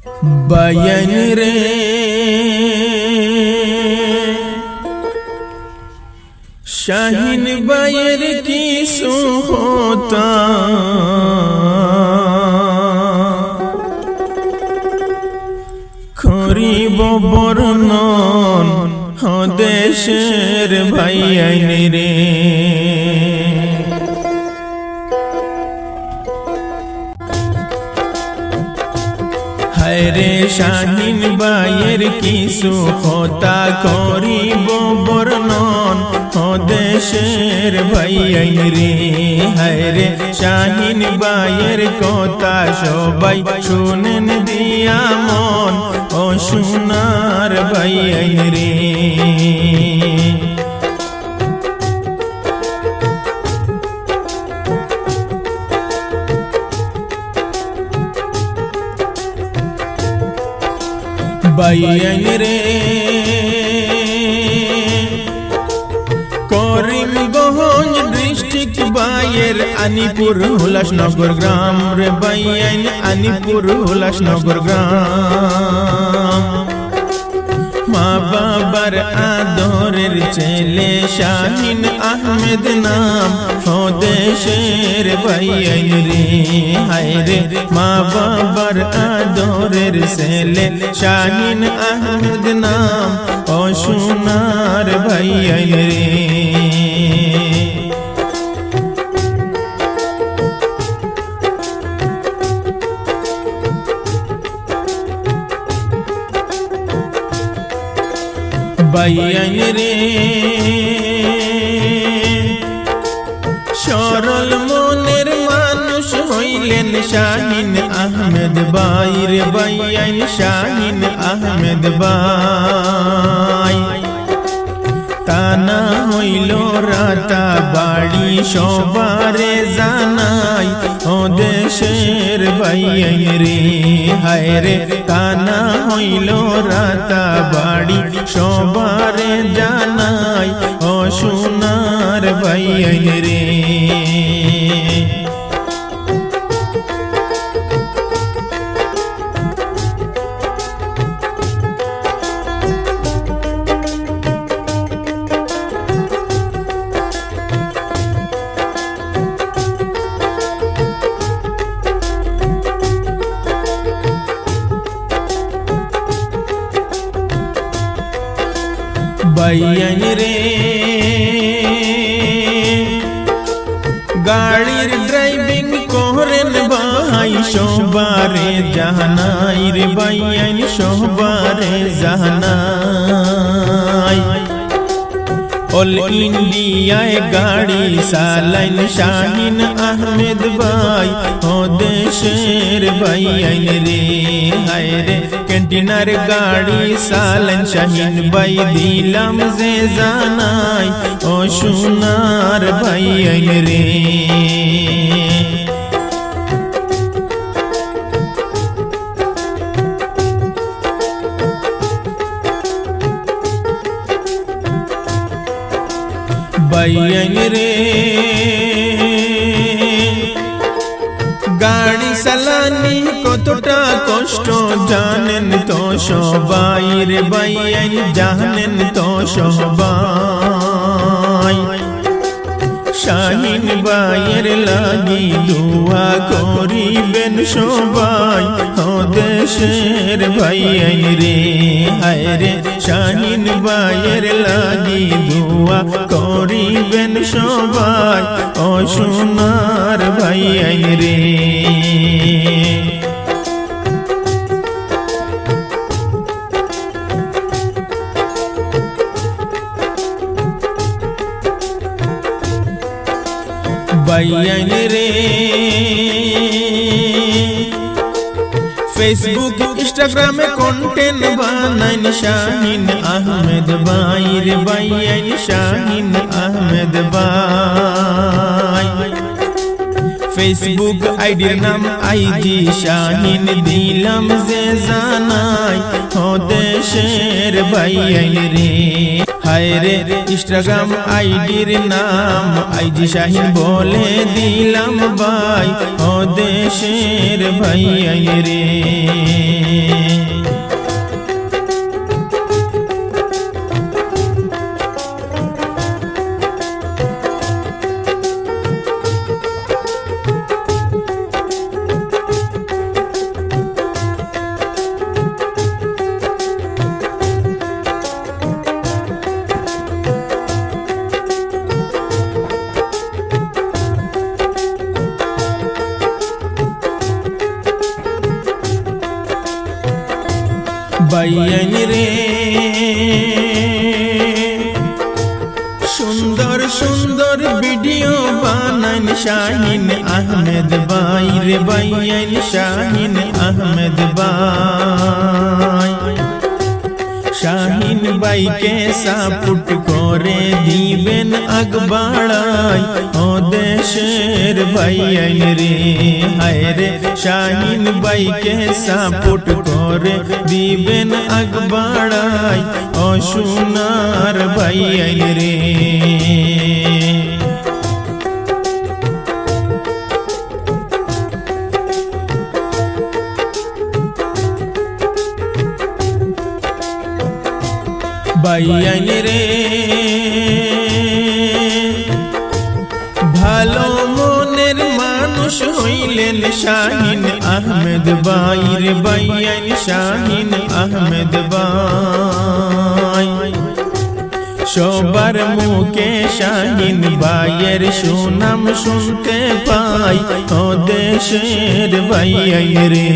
বায়ান রে শাহিন বায়ের কিছু হতা করিব বর্ণন দেশের ভাইয়াইন রে হায়রে শাহিন বায়ের কিছু হতা করিব বর্ণন দেশের ভাইয়াইন রে হায়রে শাহিন বায়ের কথা সবাই শুনেন দিয়া মন ও সোনার ভাইয়াইন রে ভাইয়াইন রে করিমগঞ্জ ডিস্ট্রিক্ট বায়ের আনিপুর হুলাসনগর গ্রাম রে ভাইয়াইন আনিপুর হুলাসনগর গ্রাম মা বাবার আদরের ছেলে শাহিন আহমেদ নাম ও দেশের ভাইয়াইন রে হায়রে মা বাবার আদরের ছেলে শাহিন আহমেদ নাম ও সোনার ভাইয়াইন রে ভাইয়াইন রে সরল মনের মানুষ হইলেন শাহিন আহমেদ বাই রে ভাইয়াইন শাহিন আহমেদ বাই তানা হইল রাতা বাড়ি সবারে জানাই ও দেশের ভাইয়াইন রে হায়রে তানা হইল রাতা বাড়ি সবারে জানাই ও সোনার ভাইয়াইন রে ভাইয়াইন রে গাড়ির ড্রাইভিং করেন ভাই সবারে জানাই রে ভাইয়াইন সবারে জানাই অল ইন্ডিয়ায় গাড়ি চালাইন শাহিন আহমেদ ভাই ও দেশের ভাইয়াইন রে হায়রে ক্যান্টিনার গাড়ি চালাইন শাহিন ভাই দিলাম যে জানাই ও সোনার ভাইয়াইন রে ভাইয়াইন রে গাড়ি চালানি কতটা কষ্ট জানেন তো সবাই রে ভাইয়াইন জানেন তো সবাই শাহিন ভাইয়ের লাগি দোয়া করিবেন সবাই ও দেশের ভাইয়াইন রে হায়রে শাহিন ভাইয়ের লাগি দোয়া করিবেন সবাই ও সোনার ভাইয়াইন রে ভাইয়াইন রে ফেসবুক ইনস্টাগ্রামে কন্টেন্ট বানাইন শাহিন আহমেদ ভাই রে ভাইয়াইন শাহিন আহমেদ ভাই ফেসবুক আইডির নাম আইজি শাহিন দিলাম যে জানাই ও দেশের ভাইয়াইন রে হায়রে ইনস্টাগ্রাম আইডির নাম আইজি শাহিন বলে দিলাম ভাই ও দেশের ভাইয়াইন রে বাইয়ান রে সুন্দর সুন্দর ভিডিও বানান শাহিন আহমেদ ভাই রে বাইয়ান শাহিন আহমেদ ভাই শাহিন ভাইকে সাপোর্ট করে দিবেন আগ বাড়াই ও দেশের ভাইয়ান রে হায় রে শাহিন ভাইকে সাপোর্ট করে দিবেন আগ বাড়াই ও সোনার ভাইয়ান রে বাইয়ান রে ভালো মনের মানুষ হইলেন শাহিন আহমেদ ভাই রে বাইয়ান শাহিন আহমেদ ভাই সবার মুখে শাহিন ভাইয়ের সুনাম শুনতে পাই ও দেশের ভাইয়ান রে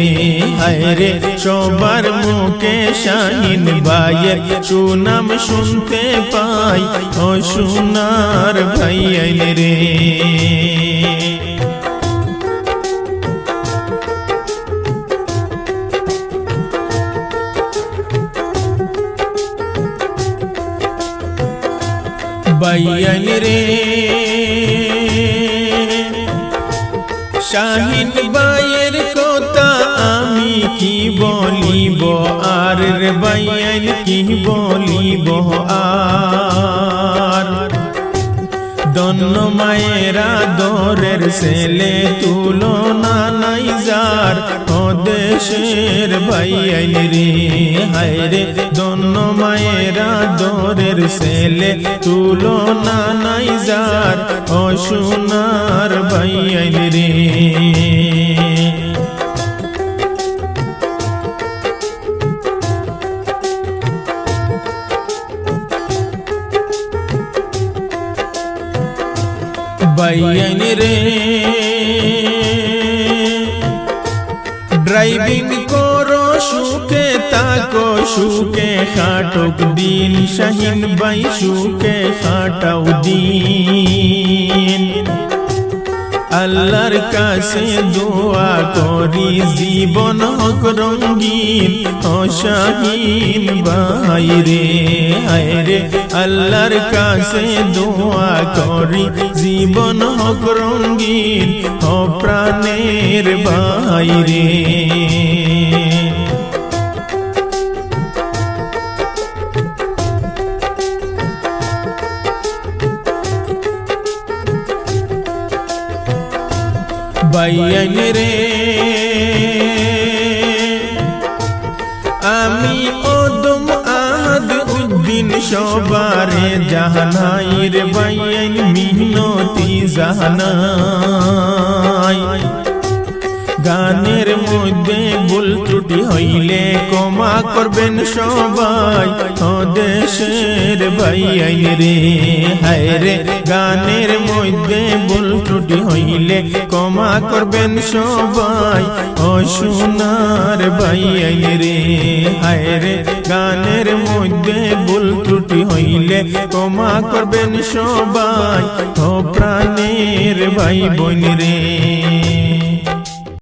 হায় রে সবার মুখে শাহিন ভাইয়ের সুনাম শুনতে পাই ও সোনার ভাইয়ান রে বাইয়ান রে শাহিন ভাইয়ের কথা আমি কি বলিব আর রে বাইয়ান কি বলিব আর দন্ন মায়েরা দরের ছেলে তুলনা নাই যার ও দেশের ভাইয়ান রে হায় রে দন্ন মায়েরা দরের ছেলে তুলনা নাই যার ও সোনার ভাইয়ান রে বাইয়ান রে ড্রাইভিং করো সুখে তাকো সুখে খাটুক দিন শাহিন ভাই সুখে খাটাও দিন আল্লাহর কাছে দোয়া করি জীবন হোক রঙিন ও শাহিন ভাই রে হায় রে আল্লাহর কাছে দোয়া করি জীবন হোক রঙিন ও প্রাণের ভাই রে বাইয়ান রে আমি ওদম আহাদ উদ্দিন সবারে জাহানাই রে বাইয়ান মিহনতি জাহানাই গানের মধ্যে ভুল ত্রুটি হইলে ক্ষমা করবেন সবাই ও দেশের ভাইয়ান রে হায় রে গানের মধ্যে ভুল ত্রুটি হইলে ক্ষমা করবেন সবাই ও সোনার ভাইয়ান রে হায় রে গানের মধ্যে ভুল ত্রুটি হইলে ক্ষমা করবেন সবাই ও প্রাণের ভাই বোন রে